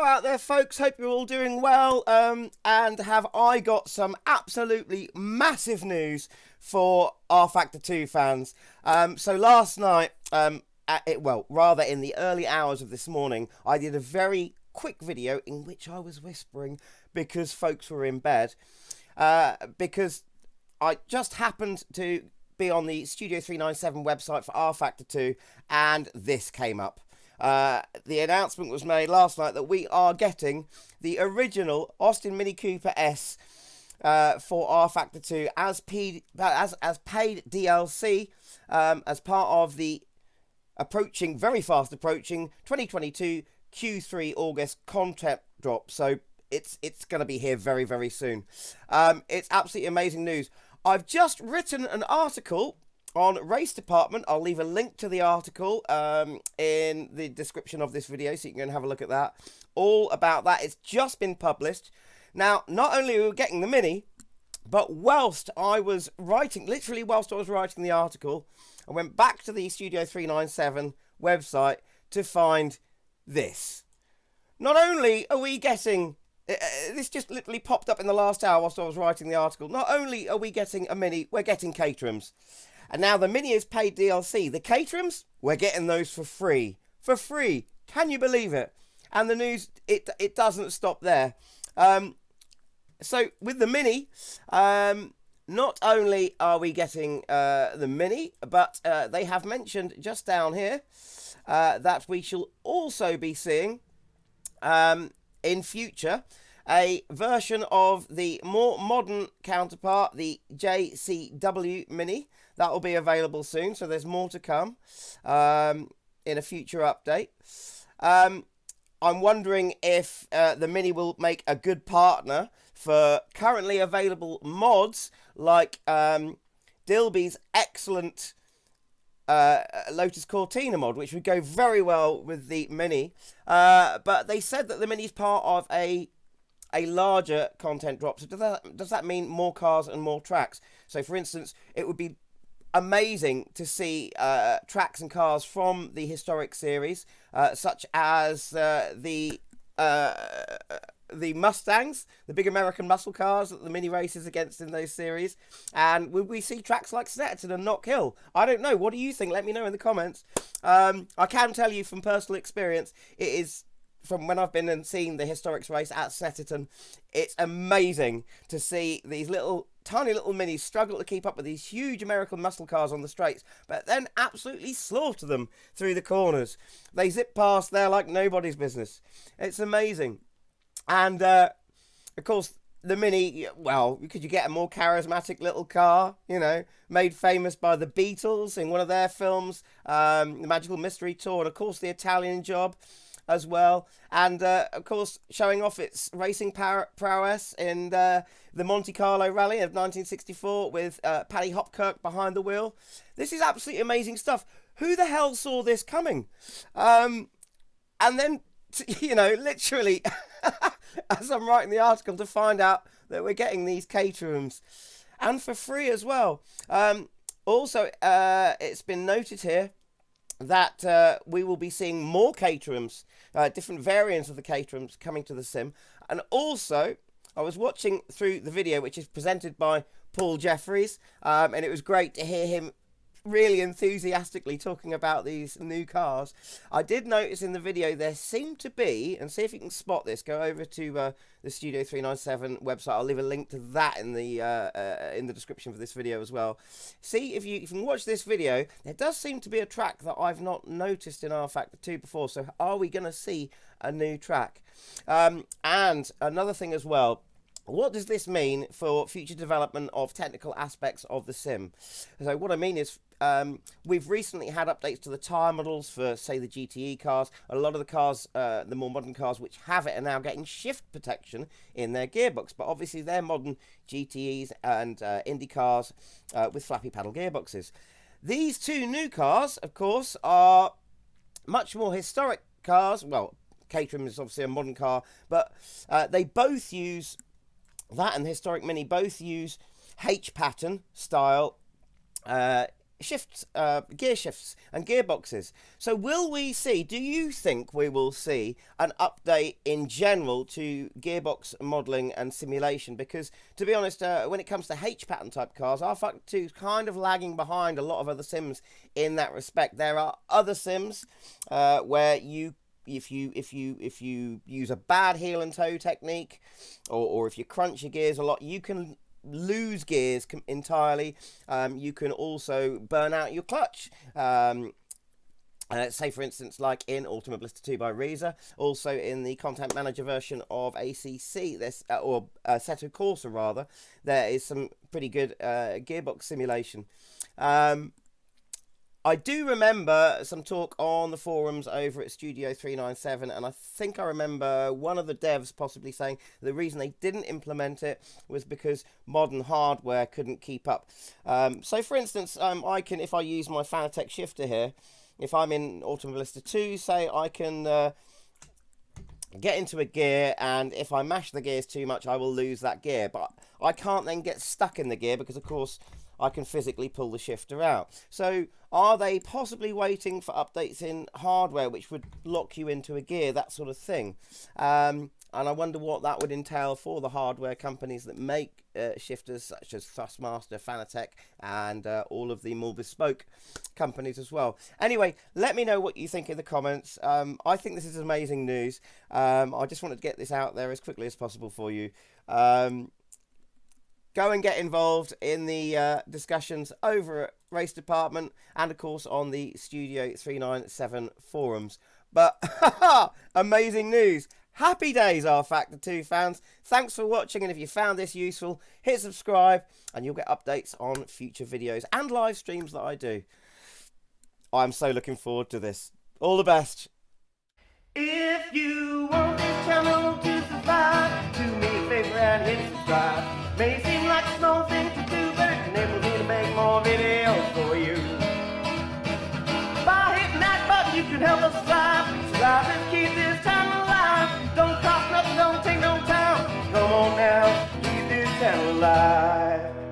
out there, folks. Hope you're all doing well. And have I got some absolutely massive news for RFACTOR 2 fans. So last night, rather in the early hours of this morning, I did a very quick video in which I was whispering because folks were in bed. Because I just happened to be on the Studio 397 website for RFACTOR 2, and this came up. The announcement was made last night that we are getting the original Austin Mini Cooper S for RFACTOR 2 as paid DLC as part of the very fast approaching 2022 Q3 August content drop. So it's going to be here very, very soon. It's absolutely amazing news. I've just written an article on Race Department. I'll leave a link to the article in the description of this video, so you can go and have a look at that. All about that. It's just been published. Now, not only are we getting the Mini, but whilst I was writing the article, I went back to the Studio 397 website to find this. Not only are we getting... this just literally popped up in the last hour whilst I was writing the article. Not only are we getting a Mini, we're getting Caterhams. And now the Mini is paid DLC. The Caterhams, we're getting those for free. For free. Can you believe it? And the news, it doesn't stop there. So with the Mini, not only are we getting the Mini, but they have mentioned just down here that we shall also be seeing in future a version of the more modern counterpart, the JCW Mini. That will be available soon, so there's more to come in a future update. I'm wondering if the Mini will make a good partner for currently available mods like Dilby's excellent Lotus Cortina mod, which would go very well with the Mini. But they said that the Mini is part of a larger content drop. So does that mean more cars and more tracks? So, for instance, it would be amazing to see tracks and cars from the historic series, such as the Mustangs, the big American muscle cars that the Mini races against in those series. And will we see tracks like Snetterton and Knock Hill? I don't know. What do you think? Let me know in the comments. I can tell you from personal experience, it is... from when I've been and seen the historics race at Snetterton, it's amazing to see these tiny little Minis struggle to keep up with these huge American muscle cars on the straights, but then absolutely slaughter them through the corners. They zip past there like nobody's business. It's amazing. And, of course, the Mini, well, could you get a more charismatic little car, you know, made famous by the Beatles in one of their films, The Magical Mystery Tour, and, of course, the Italian Job as well, and of course showing off its racing prowess in the Monte Carlo Rally of 1964 with Paddy Hopkirk behind the wheel. This is absolutely amazing stuff. Who the hell saw this coming? And then, you know, literally, as I'm writing the article, to find out that we're getting these Caterhams, and for free as well. Also, it's been noted here that we will be seeing more Caterhams, different variants of the Caterhams coming to the sim. And also, I was watching through the video, which is presented by Paul Jeffries, and it was great to hear him really enthusiastically talking about these new cars. I did notice in the video there seemed to be, and see if you can spot this, go over to the Studio 397 website. I'll leave a link to that in the description for this video as well. See, if you can watch this video, there does seem to be a track that I've not noticed in RFACTOR 2 before. So are we going to see a new track? And another thing as well, what does this mean for future development of technical aspects of the sim? So what I mean is, we've recently had updates to the tyre models for, say, the GTE cars. A lot of the cars, the more modern cars which have it, are now getting shift protection in their gearbox. But obviously they're modern GTEs and Indy cars with flappy paddle gearboxes. These two new cars, of course, are much more historic cars. Well, Caterham is obviously a modern car, but they both use... that and the historic Mini both use H-pattern style shifts, gear shifts and gearboxes. So will we see, do you think we will see an update in general to gearbox modelling and simulation? Because to be honest, when it comes to H pattern type cars, RFACTOR is kind of lagging behind a lot of other sims in that respect. There are other sims where if you use a bad heel and toe technique, or if you crunch your gears a lot, you can lose gears entirely. You can also burn out your clutch. Say for instance, like in Ultimate Blister 2 by Reza, also in the Content Manager version of ACC, or Assetto Corsa rather, there is some pretty good gearbox simulation. I do remember some talk on the forums over at Studio 397, and I think I remember one of the devs possibly saying the reason they didn't implement it was because modern hardware couldn't keep up. So for instance, I can, if I use my FANATEC shifter here, if I'm in Ultimate Blister 2, say, I can get into a gear, and if I mash the gears too much, I will lose that gear. But I can't then get stuck in the gear because, of course, I can physically pull the shifter out. So are they possibly waiting for updates in hardware which would lock you into a gear, that sort of thing? And I wonder what that would entail for the hardware companies that make shifters, such as Thrustmaster, FANATEC, and all of the more bespoke companies as well. Anyway, let me know what you think in the comments. I think this is amazing news. I just wanted to get this out there as quickly as possible for you. Go and get involved in the discussions over at Race Department and, of course, on the Studio 397 forums. But, amazing news. Happy days, RFACTOR 2 fans. Thanks for watching, and if you found this useful, hit subscribe, and you'll get updates on future videos and live streams that I do. I'm so looking forward to this. All the best. If you want this channel to survive, do me a favor and hit subscribe. May seem like a small thing to do, but it enables me to make more videos for you. By hitting that button, you can help us survive and keep this channel alive. Don't cost nothing, don't take no time. Come on now, keep this channel alive.